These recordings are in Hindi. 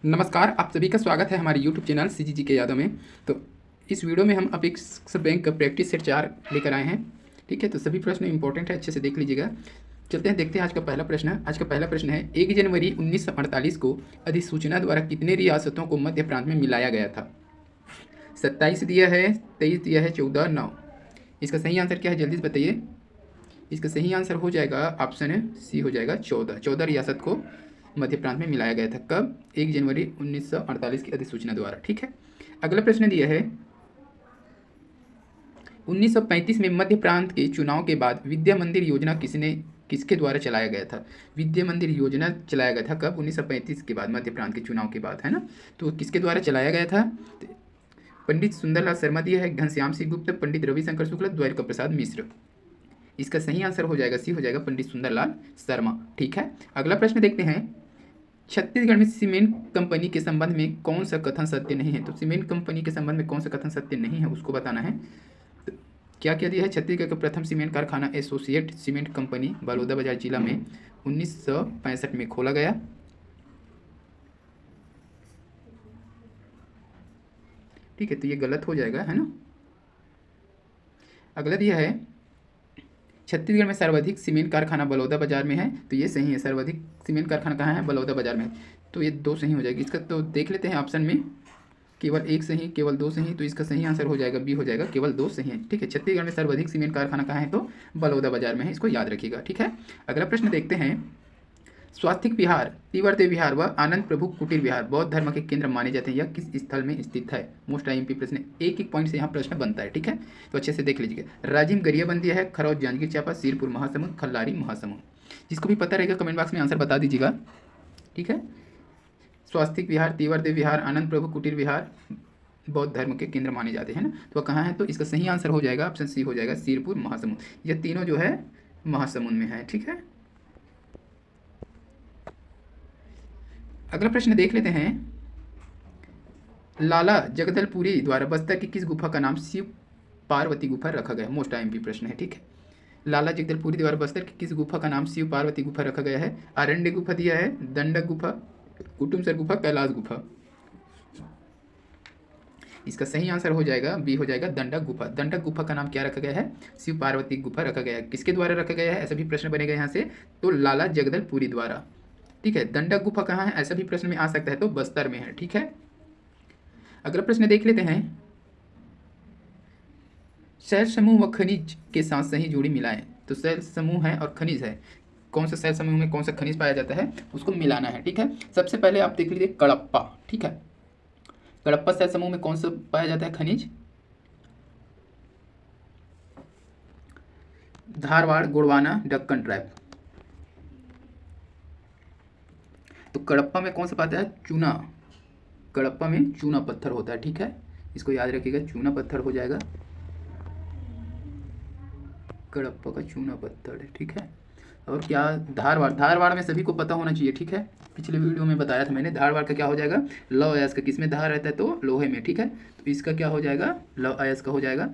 नमस्कार, आप सभी का स्वागत है हमारे यूट्यूब चैनल सीजीजी के यादों में। तो इस वीडियो में हम अपेक्स बैंक का प्रैक्टिस सेट 4 लेकर आए हैं। ठीक है, तो सभी प्रश्न इंपॉर्टेंट है, अच्छे से देख लीजिएगा। चलते हैं, देखते हैं आज का पहला प्रश्न। आज का पहला प्रश्न है 1 जनवरी 1948 को अधिसूचना द्वारा कितने रियासतों को मध्य प्रांत में मिलाया गया था? 27 दिया है, 23 दिया है, 14, 9। इसका सही आंसर क्या है, जल्दी से बताइए। इसका सही आंसर हो जाएगा ऑप्शन सी हो जाएगा 14। 14 रियासत को मध्य प्रांत में मिलाया गया था। कब? 1 जनवरी 1948 की अधिसूचना द्वारा। ठीक है, अगला प्रश्न दिया है 1935 में मध्य प्रांत के चुनाव के बाद विद्या मंदिर योजना किसके द्वारा चलाया गया था? विद्या मंदिर योजना चलाया गया था कब? 1935 के बाद, मध्य प्रांत के चुनाव के बाद, है ना। तो किसके द्वारा चलाया गया था? पंडित सुंदरलाल शर्मा दिया है, घनश्याम सिंह गुप्त, पंडित रविशंकर शुक्ला, द्वारिका प्रसाद मिश्र। इसका सही आंसर हो जाएगा सी हो जाएगा पंडित सुंदरलाल शर्मा। ठीक है, अगला प्रश्न देखते हैं। छत्तीसगढ़ में सीमेंट कंपनी के संबंध में कौन सा कथन सत्य नहीं है? तो सीमेंट कंपनी के संबंध में कौन सा कथन सत्य नहीं है उसको बताना है। तो क्या क्या दिया है? छत्तीसगढ़ का प्रथम सीमेंट कारखाना एसोसिएट सीमेंट कंपनी बलौदाबाजार जिला में 1965 में खोला गया। ठीक है, तो ये गलत हो जाएगा, है ना। अगला दिया है छत्तीसगढ़ में सर्वाधिक सीमेंट कारखाना बलौदाबाजार में है, तो ये सही है। सर्वाधिक सीमेंट कारखाना कहाँ है? बलौदाबाजार में। तो ये 2 सही हो जाएगी। इसका तो देख लेते हैं ऑप्शन में, केवल 1 सही, केवल 2 सही। तो इसका सही आंसर हो जाएगा बी हो जाएगा, केवल 2 सही है। ठीक है, छत्तीसगढ़ में सर्वाधिक सीमेंट कारखाना कहाँ है? तो बलौदाबाजार में है, इसको याद रखिएगा। ठीक है, अगला प्रश्न देखते हैं। स्वास्तिक विहार, तिवर्ते विहार व आनंद प्रभु कुटीर विहार बौद्ध धर्म के केंद्र माने जाते हैं। यह किस स्थल में स्थित है? मोस्ट आईएमपी प्रश्न, एक एक पॉइंट से यहाँ प्रश्न बनता है। ठीक है, तो अच्छे से देख लीजिएगा। राजिम गरियाबंद है, खरौद जांजगीर चांपा, सिरपुर महासमुंद, खल्लारी महासमुंद। जिसको भी पता रहेगा कमेंट बॉक्स में आंसर बता दीजिएगा। ठीक है, स्वास्तिक विहार, तिवर्ते विहार, आनंद प्रभु कुटीर विहार बौद्ध धर्म के केंद्र माने जाते हैं ना। तो कहाँ है? तो इसका सही आंसर हो जाएगा ऑप्शन सी हो जाएगा, सिरपुर महासमुंद। ये तीनों जो है महासमुंद में है। ठीक है, अगला प्रश्न देख लेते हैं। लाला जगदलपुरी द्वारा बस्तर की किस गुफा का नाम शिव पार्वती गुफा रखा गया है? मोस्ट आईएमपी प्रश्न है। ठीक है, लाला जगदलपुरी द्वारा बस्तर की किस गुफा का नाम शिव पार्वती गुफा रखा गया है? आरण्य गुफा दिया है, दंडक गुफा, कुटुमसर गुफा, कैलाश गुफा। इसका सही आंसर हो जाएगा बी हो जाएगा, दंडक गुफा। दंडक गुफा का नाम क्या रखा गया है? शिव पार्वती गुफा रखा गया है। किसके द्वारा रखा गया है? ऐसा भी प्रश्न बनेगा यहाँ से, तो लाला जगदलपुरी द्वारा। ठीक है, दंडक गुफा कहाँ है? ऐसा भी प्रश्न में आ सकता है, तो बस्तर में है। ठीक है, अगला प्रश्न देख लेते हैं। शैल समूह व खनिज के साथ सही जोड़ी मिलाएं। तो शैल समूह है और खनिज है, कौन सा शैल समूह में कौन सा खनिज पाया जाता है उसको मिलाना है। ठीक है, सबसे पहले आप देख लीजिए कड़प्पा। ठीक है, कड़प्पा शैल समूह में कौन सा पाया जाता है खनिज? धारवाड़, गोंडवाना, दक्कन ट्राइब। तो कड़प्पा में कौन सा पाता है? चूना। कड़प्पा में चूना पत्थर होता है। ठीक है, इसको याद रखिएगा, चूना पत्थर हो जाएगा, कड़प्पा का चूना पत्थर है। ठीक है, और क्या? धारवाड़। धारवाड़ में सभी को पता होना चाहिए। ठीक है, पिछले वीडियो में बताया था मैंने। धारवाड़ का क्या हो जाएगा? लौह अयस्क का। किस में धार रहता है? तो लोहे में। ठीक है, तो इसका क्या हो जाएगा? लौह अयस्क का हो जाएगा।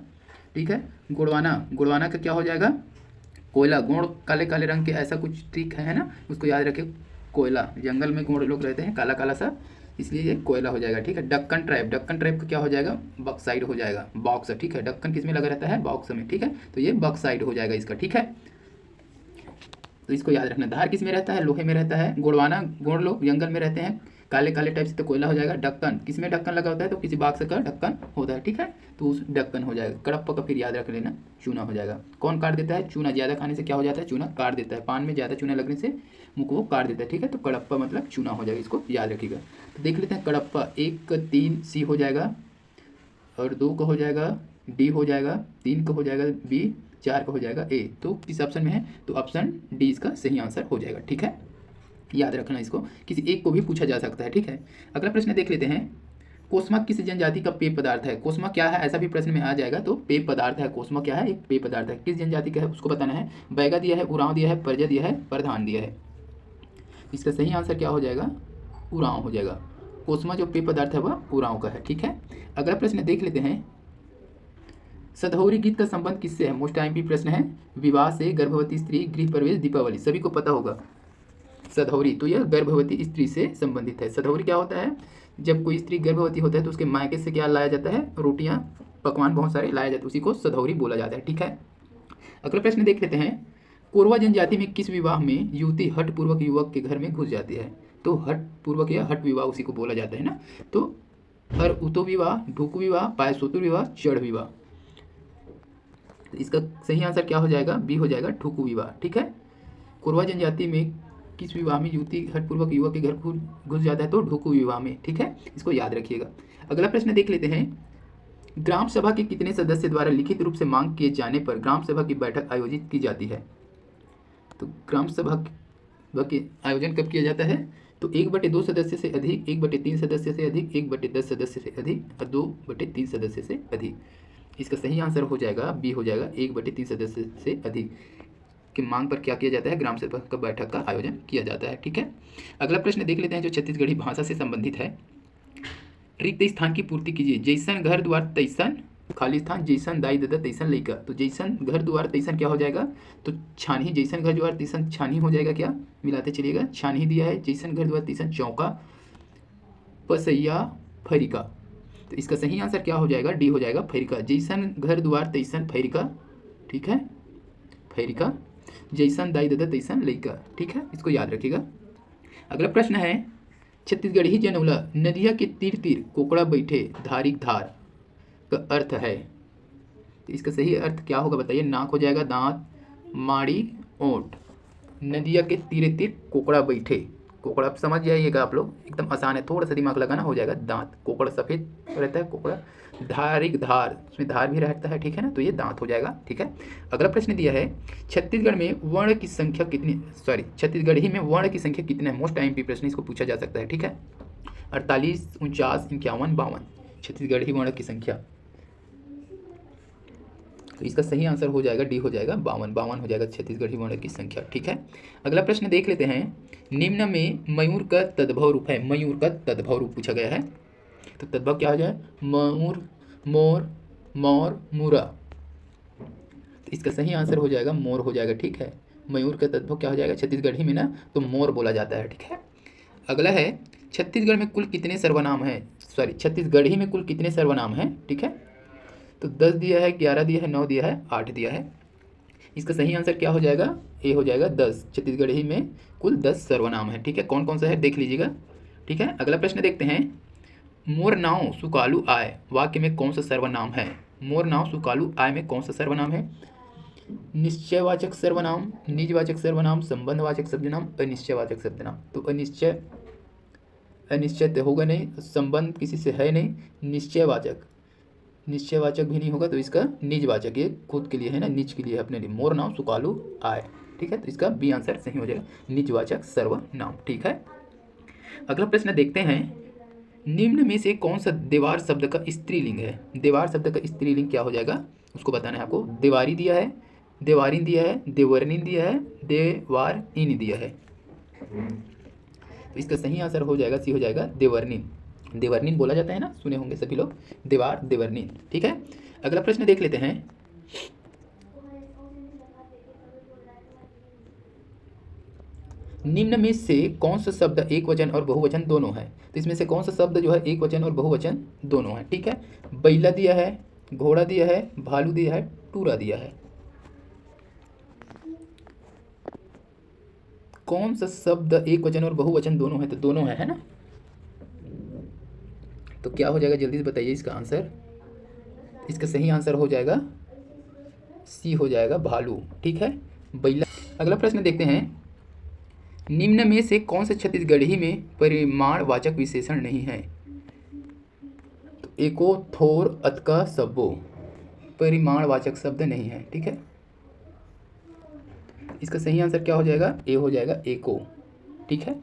ठीक है, गोंडवाना। गोंडवाना का क्या हो जाएगा? कोयला। गोंड काले काले रंग के, ऐसा कुछ ट्रिक है ना, उसको याद रखिए। कोयला, जंगल में गोंड लोग रहते हैं काला काला सा, इसलिए ये कोयला हो जाएगा। ठीक है, दक्कन ट्राइब। दक्कन ट्राइब का क्या हो जाएगा? बक्साइड हो जाएगा, बॉक्स। ठीक है, दक्कन किस में लगा रहता है? बॉक्स में। ठीक है, तो ये बक्साइड हो जाएगा इसका। ठीक है, तो इसको याद रखना। धार किस में रहता है? लोहे में रहता है। गोंडवाना, गोंड लोग जंगल में रहते हैं काले काले टाइप से, तो कोयला हो जाएगा। ढक्कन, किस में ढक्कन लगा होता है? तो किसी बाक्स का ढक्कन होता है। ठीक है, तो उस ढक्कन हो जाएगा। कड़प्पा का फिर याद रख लेना, चूना हो जाएगा। कौन काट देता है? चूना। ज़्यादा खाने से क्या हो जाता है? चूना काट देता है। पान में ज़्यादा चूना लगने से मुँह को वो काट देता है। ठीक है, तो कड़प्पा मतलब चूना हो जाएगा, इसको याद रखिएगा। तो देख लेते हैं कड़प्पा। 1 3 सी हो जाएगा, और 2 का हो जाएगा डी हो जाएगा, 3 का हो जाएगा बी, 4 का हो जाएगा ए। तो किस ऑप्शन में है? तो ऑप्शन डी इसका सही आंसर हो जाएगा। ठीक है, याद रखना इसको, किसी एक को भी पूछा जा सकता है। ठीक है, अगला प्रश्न देख लेते हैं। कोस्मा किस जनजाति का पेय पदार्थ है? कोस्मा क्या है? ऐसा भी प्रश्न में आ जाएगा, तो पेय पदार्थ है। कोस्मा क्या है? एक पेय पदार्थ है। किस जनजाति का है उसको बताना है। बैगा दिया है, उरांव दिया है, परजा दिया है, प्रधान दिया है। इसका सही आंसर क्या हो जाएगा? उरांव हो जाएगा। कोस्मा जो पेय पदार्थ है वह उरांव का है। ठीक है, अगला प्रश्न देख लेते हैं। सधौरी गीत का संबंध किससे है? मोस्ट आईएमपी प्रश्न है। विवाह से, गर्भवती स्त्री, गृह प्रवेश, दीपावली। सभी को पता होगा। सधौरी, तो यह गर्भवती स्त्री से संबंधित है। सधौरी क्या होता है, जब कोई स्त्री गर्भवती होता है तो उसके मायके से क्या लाया जाता है, रोटियां पकवान बहुत सारे लाया जाते हैं, उसी को सधौरी बोला जाता है। ठीक है, अगला प्रश्न देख लेते हैं। कोरवा जनजाति में किस विवाह में युवती हठ पूर्वक युवक के घर में घुस जाती है? तो हठ पूर्वक या हठ विवाह उसी को बोला जाता है ना। तो हर उतो विवाह, ढुकु विवाह, पायसोतु विवाह, चढ़ विवाह। तो इसका सही आंसर क्या हो जाएगा, बी हो जाएगा ढुकु विवाह। ठीक है, कोरवा जनजाति में किस विवाह में युवती हठ पूर्वक युवक के घर घुस जाता है? तो ढुकु विवाह में। ठीक है, इसको याद रखिएगा। अगला प्रश्न देख लेते हैं। ग्राम सभा के कितने सदस्य द्वारा लिखित रूप से मांग किए जाने पर ग्राम सभा की बैठक आयोजित की जाती है? तो ग्राम सभा के आयोजन कब किया जाता है? तो 1/2 सदस्य से अधिक, 1/3 सदस्य से अधिक, 1/10 सदस्य से अधिक और 2/3 सदस्य से अधिक। इसका सही आंसर हो जाएगा बी हो जाएगा 1/3 सदस्य से अधिक की मांग पर क्या किया जाता है, ग्राम सभा का बैठक का आयोजन किया जाता है। ठीक है, अगला प्रश्न देख लेते हैं जो छत्तीसगढ़ी भाषा से संबंधित है। रिक्त स्थान की पूर्ति कीजिए। जैसन घर द्वार तैसन खाली स्थान, जैसन दाई ददा तैसन लइका। तो जैसन घर द्वार तैसन क्या हो जाएगा, तो छानही, जैसन घर द्वार तैसन छानही हो जाएगा। क्या मिलाते चलिएगा, छानही दिया है, जैसन घर द्वार तैसन चौका, पसैया, फरिका। तो इसका सही आंसर क्या हो जाएगा, डी हो जाएगा फरिका। जैसन घर द्वार तैसन फरिका। ठीक है, फरिका, जैसन दाई ददा तैसन लइका। ठीक है, इसको याद रखिएगा। अगला प्रश्न है। छत्तीसगढ़ी जनौला नदिया के तीर तीर कोकड़ा बैठे धारिक धार का अर्थ है। तो इसका सही अर्थ क्या होगा बताइए। नाक हो जाएगा दांत, माड़ी, ओंठ। नदिया के तीरे तीर कोकड़ा बैठे, कोकड़ा समझ जाइएगा आप लोग, एकदम आसान है, थोड़ा सा दिमाग लगाना, हो जाएगा दांत। कोकड़ा सफ़ेद रहता है कोकड़ा, धारिक धार, उसमें धार भी रहता है। ठीक है ना, तो ये दांत हो जाएगा। ठीक है, अगला प्रश्न दिया है। छत्तीसगढ़ में वर्ण की संख्या कितनी, छत्तीसगढ़ी में वर्ण की संख्या कितने है? मोस्ट IMP प्रश्न, इसको पूछा जा सकता है। ठीक है, 48, 49, 51, 52 छत्तीसगढ़ी वर्ण की संख्या। तो इसका सही आंसर हो जाएगा डी हो जाएगा 52 हो जाएगा छत्तीसगढ़ी वर्ण की संख्या। ठीक है, अगला प्रश्न देख लेते हैं। निम्न में मयूर का तद्भव रूप है। मयूर का तद्भव रूप पूछा गया है, तो तद्भव क्या हो जाए, मयूर, मोर, मौर, मुरा। तो इसका सही आंसर हो जाएगा मोर हो जाएगा। ठीक है, मयूर का तद्भव क्या हो जाएगा छत्तीसगढ़ी में ना, तो मोर बोला जाता है। ठीक है, अगला है। छत्तीसगढ़ में कुल कितने सर्वनाम हैं? छत्तीसगढ़ी में कुल कितने सर्वनाम हैं? ठीक है, तो 10 दिया है, 11 दिया है, 9 दिया है, 8 दिया है। इसका सही आंसर क्या हो जाएगा, ए हो जाएगा 10। छत्तीसगढ़ी में कुल 10 सर्वनाम है। ठीक है, कौन कौन सा है देख लीजिएगा। ठीक है, अगला प्रश्न देखते हैं। मोर नाव सुकालू आय वाक्य में कौन सा सर्वनाम है? मोर नाव सुकालू आय में कौन सा सर्वनाम है? निश्चयवाचक सर्वनाम, निजवाचक सर्वनाम, संबंधवाचक सर्वनाम, अनिश्चयवाचक सर्वनाम। तो अनिश्चय तो होगा नहीं, संबंध किसी से है नहीं, निश्चयवाचक भी नहीं होगा, तो इसका निजवाचक, ये खुद के लिए है ना, निज के लिए है, अपने लिए। मोर नाव सुकालू आय। ठीक है, तो इसका बी आंसर सही हो जाएगा, निजवाचक सर्वनाम। ठीक है, अगला प्रश्न देखते हैं। निम्न में से कौन सा देवार शब्द का स्त्रीलिंग है? देवार शब्द का स्त्रीलिंग क्या हो जाएगा उसको बताना है आपको। देवारी दिया है, देवारिन दिया है, देवरनिन दिया है, देवारिन दिया है। तो इसका सही आंसर हो जाएगा सी हो जाएगा देवरनिन। देवरनिन बोला जाता है ना, सुने होंगे सभी लोग, देवार, देवरनिन। ठीक है, अगला प्रश्न देख लेते हैं। निम्न में से कौन सा शब्द एक वचन और बहुवचन दोनों है? तो इसमें से कौन सा शब्द जो है एक वचन और बहुवचन दोनों है? ठीक है, बैला दिया है, घोड़ा दिया है, भालू दिया है, टूरा दिया है। कौन सा शब्द एक वचन और बहुवचन दोनों है? तो दोनों है ना, तो क्या हो जाएगा जल्दी से बताइए इसका आंसर। इसका सही आंसर हो जाएगा सी हो जाएगा भालू। ठीक है, बैला। अगला प्रश्न देखते हैं। निम्न में से कौन सा छत्तीसगढ़ी में परिमाणवाचक विशेषण नहीं है? तो एको, थोर, अतका, सब्बो परिमाणवाचक शब्द नहीं है। ठीक है, इसका सही आंसर क्या हो जाएगा, ए हो जाएगा एको। ठीक है,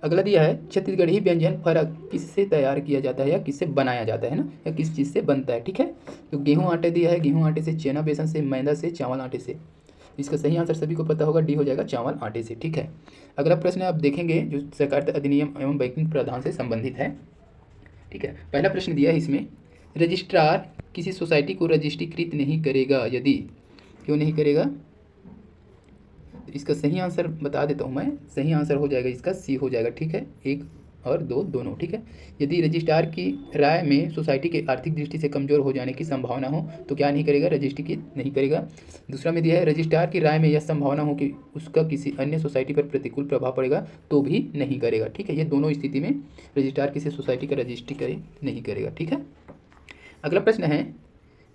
अगला दिया है। छत्तीसगढ़ी व्यंजन फर्क किससे तैयार किया जाता है या किससे बनाया जाता है ना, या किस चीज़ से बनता है? ठीक है, तो गेहूं आटे दिया है, गेहूं आटे से, चना बेसन से, मैदा से, चावल आटे से। इसका सही आंसर सभी को पता होगा, डी हो जाएगा चावल आटे से। ठीक है, अगला प्रश्न आप देखेंगे जो सहकारिता अधिनियम एवं बैंकिंग प्रावधान से संबंधित है। ठीक है, पहला प्रश्न दिया है इसमें। रजिस्ट्रार किसी सोसाइटी को रजिस्ट्रीकृत नहीं करेगा यदि, क्यों नहीं करेगा? इसका सही आंसर बता देता हूँ मैं। सही आंसर हो जाएगा इसका सी हो जाएगा, ठीक है, 1 और 2 दोनों, ठीक है। यदि रजिस्ट्रार की राय में सोसाइटी के आर्थिक दृष्टि से कमजोर हो जाने की संभावना हो तो क्या नहीं करेगा, रजिस्ट्री की नहीं करेगा। दूसरा में दिया है रजिस्ट्रार की राय में यह संभावना हो कि उसका किसी अन्य सोसाइटी पर प्रतिकूल प्रभाव पड़ेगा तो भी नहीं करेगा, ठीक है। ये दोनों स्थिति में रजिस्ट्रार किसी सोसाइटी का रजिस्ट्री करे नहीं करेगा, ठीक है। अगला प्रश्न है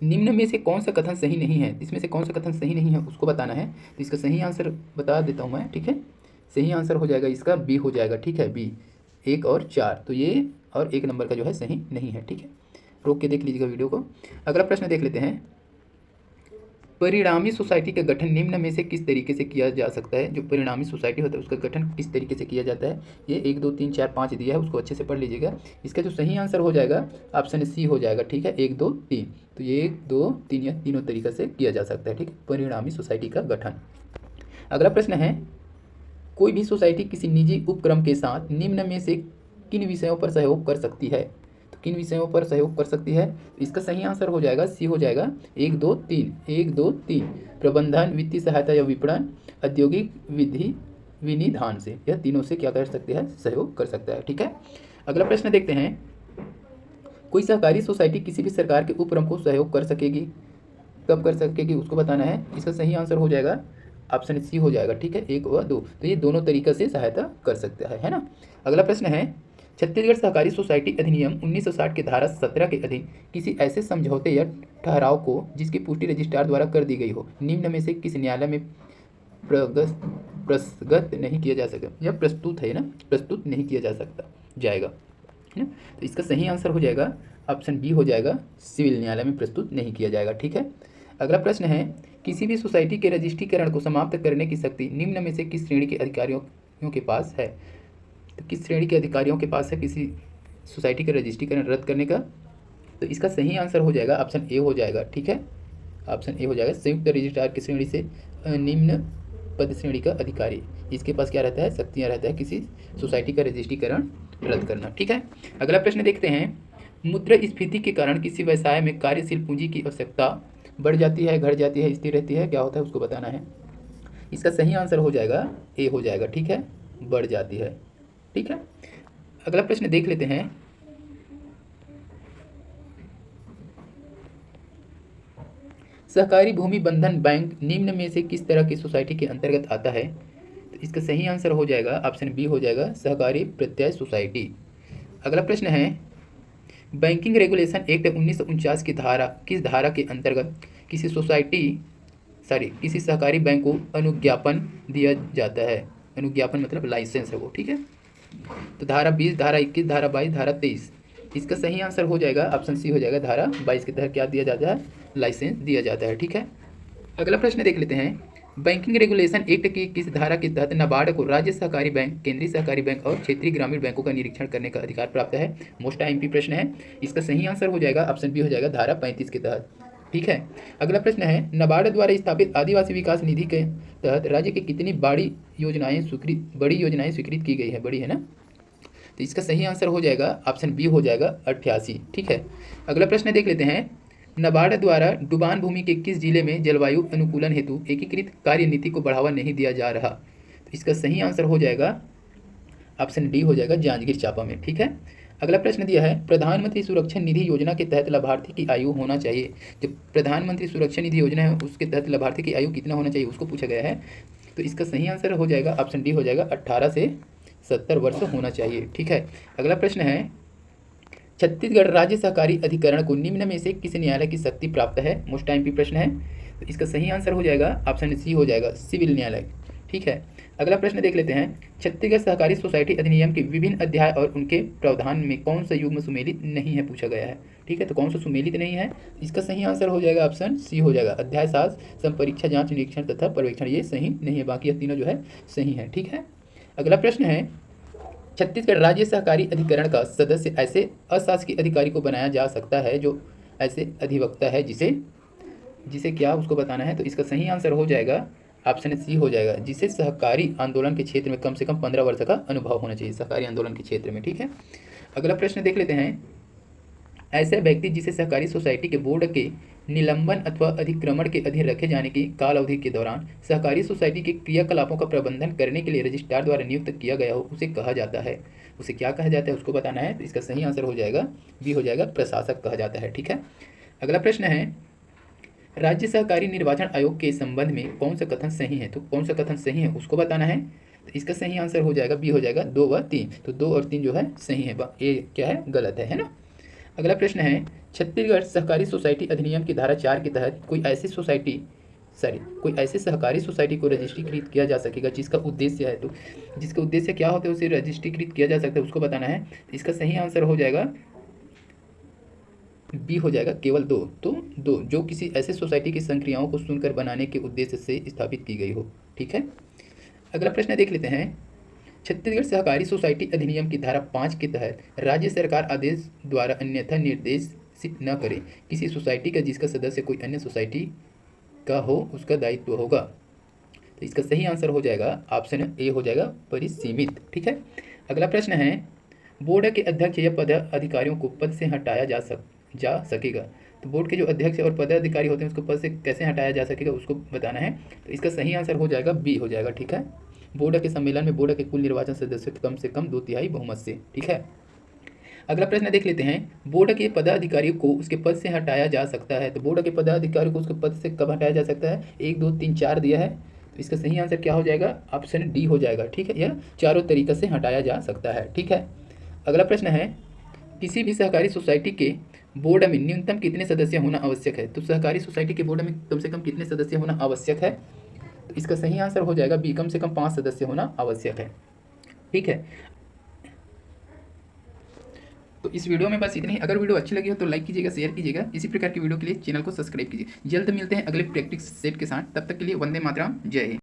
निम्न में से कौन सा कथन सही नहीं है, इसमें से कौन सा कथन सही नहीं है उसको बताना है। तो इसका सही आंसर बता देता हूँ मैं, ठीक है। सही आंसर हो जाएगा इसका बी हो जाएगा, ठीक है, बी 1 और 4। तो ये और 1 नंबर का जो है सही नहीं है, ठीक है। रोक के देख लीजिएगा वीडियो को। अगला प्रश्न देख लेते हैं। परिणामी सोसाइटी का गठन निम्न में से किस तरीके से किया जा सकता है। जो परिणामी सोसाइटी होता है उसका गठन किस तरीके से किया जाता है, ये 1 2 3 4 5 दिया है, उसको अच्छे से पढ़ लीजिएगा। इसका जो सही आंसर हो जाएगा ऑप्शन सी हो जाएगा, ठीक है, 1 2 3। तो ये 1 2 3 या तीनों तरीके से किया जा सकता है, ठीक है, परिणामी सोसाइटी का गठन। अगला प्रश्न है कोई भी सोसाइटी किसी निजी उपक्रम के साथ निम्न में से किन विषयों पर सहयोग कर सकती है। तो किन विषयों पर सहयोग कर सकती है, इसका सही आंसर हो जाएगा सी हो जाएगा 1 2 3 1 2 3। प्रबंधन, वित्तीय सहायता या विपणन, औद्योगिक विधि विनिधान से, यह तीनों से क्या कर सकते हैं, सहयोग कर सकता है, ठीक है। अगला प्रश्न देखते हैं। कोई सहकारी सोसाइटी किसी भी सरकार के उपक्रम को सहयोग कर सकेगी, कब कर सकेगी उसको बताना है। इसका सही आंसर हो जाएगा ऑप्शन सी हो जाएगा, ठीक है, 1 व 2। तो ये दोनों तरीके से सहायता कर सकता है ना। अगला प्रश्न है छत्तीसगढ़ सहकारी सोसाइटी अधिनियम 1960 के धारा 17 के अधीन किसी ऐसे समझौते या ठहराव को जिसकी पुष्टि रजिस्ट्रार द्वारा कर दी गई हो निम्न में से किस न्यायालय में प्रस्तुत नहीं किया जा सकता, या प्रस्तुत है ना, प्रस्तुत नहीं किया जा सकता जाएगा, है ना। तो इसका सही आंसर हो जाएगा ऑप्शन बी हो जाएगा, सिविल न्यायालय में प्रस्तुत नहीं किया जाएगा, ठीक है। अगला प्रश्न है किसी भी सोसाइटी के रजिस्ट्रीकरण को समाप्त करने की शक्ति निम्न में से किस श्रेणी के अधिकारियों के पास है। तो किस श्रेणी के अधिकारियों के पास है किसी सोसाइटी का रजिस्ट्रीकरण रद्द करने का। तो इसका सही आंसर हो जाएगा ऑप्शन ए हो जाएगा, ठीक है, ऑप्शन ए हो जाएगा। संयुक्त रजिस्ट्रार की श्रेणी से निम्न पद श्रेणी का अधिकारी, इसके पास क्या रहता है, शक्तियाँ रहता है किसी सोसाइटी का रजिस्ट्रीकरण रद्द करना, ठीक है। अगला प्रश्न देखते हैं। मुद्रास्फीति के कारण किसी व्यवसाय में कार्यशील पूंजी की आवश्यकता बढ़ जाती है, घट जाती है, स्थिर रहती है, क्या होता है उसको बताना है। इसका सही आंसर हो जाएगा ए हो जाएगा, ठीक है, बढ़ जाती है, ठीक है। अगला प्रश्न देख लेते हैं। सहकारी भूमि बंधन बैंक निम्न में से किस तरह की सोसाइटी के अंतर्गत आता है। तो इसका सही आंसर हो जाएगा ऑप्शन बी हो जाएगा, सहकारी प्रत्यय सोसाइटी। अगला प्रश्न है बैंकिंग रेगुलेशन एक्ट 1949 की धारा किस धारा के अंतर्गत किसी किसी सहकारी बैंक को अनुज्ञापन दिया जाता है। अनुज्ञापन मतलब लाइसेंस है वो, ठीक है। तो धारा 20, धारा 21, धारा 22, धारा 23। इसका सही आंसर हो जाएगा ऑप्शन सी हो जाएगा, धारा 22 के तहत क्या दिया जाता है, लाइसेंस दिया जाता है, ठीक है। अगला प्रश्न देख लेते हैं। बैंकिंग रेगुलेशन एक्ट की किस धारा के तहत नाबार्ड को राज्य सहकारी बैंक, केंद्रीय सहकारी बैंक और क्षेत्रीय ग्रामीण बैंकों का निरीक्षण करने का अधिकार प्राप्त है। मोस्ट आईएमपी प्रश्न है। इसका सही आंसर हो जाएगा ऑप्शन बी हो जाएगा, धारा 35 के तहत, ठीक है। अगला प्रश्न है नाबार्ड द्वारा स्थापित आदिवासी विकास निधि के तहत राज्य की कितनी बड़ी योजनाएं स्वीकृत की गई है, बड़ी है ना। तो इसका सही आंसर हो जाएगा ऑप्शन बी हो जाएगा 88, ठीक है। अगला प्रश्न देख लेते हैं। नाबार्ड द्वारा डुबान भूमि के किस जिले में जलवायु अनुकूलन हेतु एकीकृत कार्य नीति को बढ़ावा नहीं दिया जा रहा। तो इसका सही आंसर हो जाएगा ऑप्शन डी हो जाएगा, जांजगीर चांपा में, ठीक है। अगला प्रश्न दिया है प्रधानमंत्री सुरक्षा निधि योजना के तहत लाभार्थी की आयु होना चाहिए। जो प्रधानमंत्री सुरक्षा निधि योजना है उसके तहत लाभार्थी की आयु कितना होना चाहिए उसको पूछा गया है। तो इसका सही आंसर हो जाएगा ऑप्शन डी हो जाएगा, 18 से 70 वर्ष होना चाहिए, ठीक है। अगला प्रश्न है छत्तीसगढ़ राज्य सहकारी अधिकरण को निम्न में से किस न्यायालय की शक्ति प्राप्त है। मोस्ट टाइम की प्रश्न है। तो इसका सही आंसर हो जाएगा ऑप्शन सी हो जाएगा, सिविल न्यायालय, ठीक है। अगला प्रश्न देख लेते हैं। छत्तीसगढ़ सहकारी सोसाइटी अधिनियम के विभिन्न अध्याय और उनके प्रावधान में कौन सा युग्म सुमेलित नहीं है पूछा गया है, ठीक है। तो कौन सा सुमेलित नहीं है, इसका सही आंसर हो जाएगा ऑप्शन सी हो जाएगा, अध्याय 7 संपरीक्षा, जांच, निरीक्षण तथा पर्यवेक्षण, ये सही नहीं है, बाकी तीनों जो है सही है, ठीक है। अगला प्रश्न है छत्तीसगढ़ राज्य सहकारी अधिकरण का सदस्य ऐसे अशासकीय अधिकारी को बनाया जा सकता है जो ऐसे अधिवक्ता है जिसे क्या उसको बताना है। तो इसका सही आंसर हो जाएगा ऑप्शन सी हो जाएगा, जिसे सहकारी आंदोलन के क्षेत्र में कम से कम 15 वर्ष का अनुभव होना चाहिए, सहकारी आंदोलन के क्षेत्र में, ठीक है। अगला प्रश्न देख लेते हैं। ऐसे व्यक्ति जिसे सहकारी सोसाइटी के बोर्ड के निलंबन अथवा अधिक्रमण के अधीन रखे जाने की काल अवधि के दौरान सहकारी सोसाइटी के क्रियाकलापों का प्रबंधन करने के लिए रजिस्ट्रार द्वारा नियुक्त किया गया हो उसे कहा जाता है। उसे क्या कहा जाता है उसको बताना है। तो इसका सही आंसर हो जाएगा बी, हो जाएगा प्रशासक कहा जाता है। ठीक है, अगला प्रश्न है, राज्य सहकारी निर्वाचन आयोग के संबंध में कौन सा कथन सही है। तो कौन सा कथन सही है उसको बताना है। तो इसका सही आंसर हो जाएगा बी, हो जाएगा 2 व 3। तो 2 और 3 जो है सही है, ये क्या है, गलत है ना। अगला प्रश्न है, छत्तीसगढ़ सहकारी सोसाइटी अधिनियम की धारा 4 के तहत कोई ऐसी सहकारी सोसाइटी को रजिस्ट्रीकृत किया जा सकेगा जिसका उद्देश्य है। तो जिसका उद्देश्य क्या होता है उसे रजिस्ट्रीकृत किया जा सकता है, उसको बताना है। तो इसका सही आंसर हो जाएगा बी, हो जाएगा केवल 2। तो 2 जो किसी ऐसे सोसाइटी की संक्रियाओं को सुनकर बनाने के उद्देश्य से स्थापित की गई हो। ठीक है, अगला प्रश्न देख लेते हैं, छत्तीसगढ़ सहकारी सोसाइटी अधिनियम की धारा 5 के तहत राज्य सरकार आदेश द्वारा अन्यथा निर्देशित न करे किसी सोसाइटी का जिसका सदस्य कोई अन्य सोसाइटी का हो उसका दायित्व होगा। तो इसका सही आंसर हो जाएगा ऑप्शन ए, हो जाएगा परिसीमित। ठीक है, अगला प्रश्न है, बोर्ड के अध्यक्ष या पदाधिकारियों को पद से हटाया जा सकेगा। तो बोर्ड के जो अध्यक्ष और पदाधिकारी होते हैं उसको पद से कैसे हटाया जा सकेगा उसको बताना है। तो इसका सही आंसर हो जाएगा बी, हो जाएगा। ठीक है, बोर्ड के सम्मेलन में बोर्ड के कुल निर्वाचन सदस्यों के कम से कम 2/3 बहुमत से। ठीक है, अगला प्रश्न देख लेते हैं, बोर्ड के पदाधिकारी को उसके पद से हटाया जा सकता है। तो बोर्ड के पदाधिकारी को उसके पद से कब हटाया जा सकता है, 1, 2, 3, 4 दिया है। तो इसका सही आंसर क्या हो जाएगा, ऑप्शन डी हो जाएगा। ठीक है, यह चारों तरीक़े से हटाया जा सकता है। ठीक है, अगला प्रश्न है, किसी भी सहकारी सोसाइटी के बोर्ड में न्यूनतम कितने सदस्य होना आवश्यक है। तो सहकारी सोसाइटी के बोर्ड में कम से कम कितने सदस्य होना आवश्यक है। तो इसका सही आंसर हो जाएगा बी, कम से कम 5 सदस्य होना आवश्यक है। ठीक है, तो इस वीडियो में बस इतनी ही। अगर वीडियो अच्छी लगी हो तो लाइक कीजिएगा, शेयर कीजिएगा। इसी प्रकार की वीडियो के लिए चैनल को सब्सक्राइब कीजिए। जल्द मिलते हैं अगले प्रैक्टिस सेट के साथ, तब तक के लिए वंदे मातरम, जय हिंद।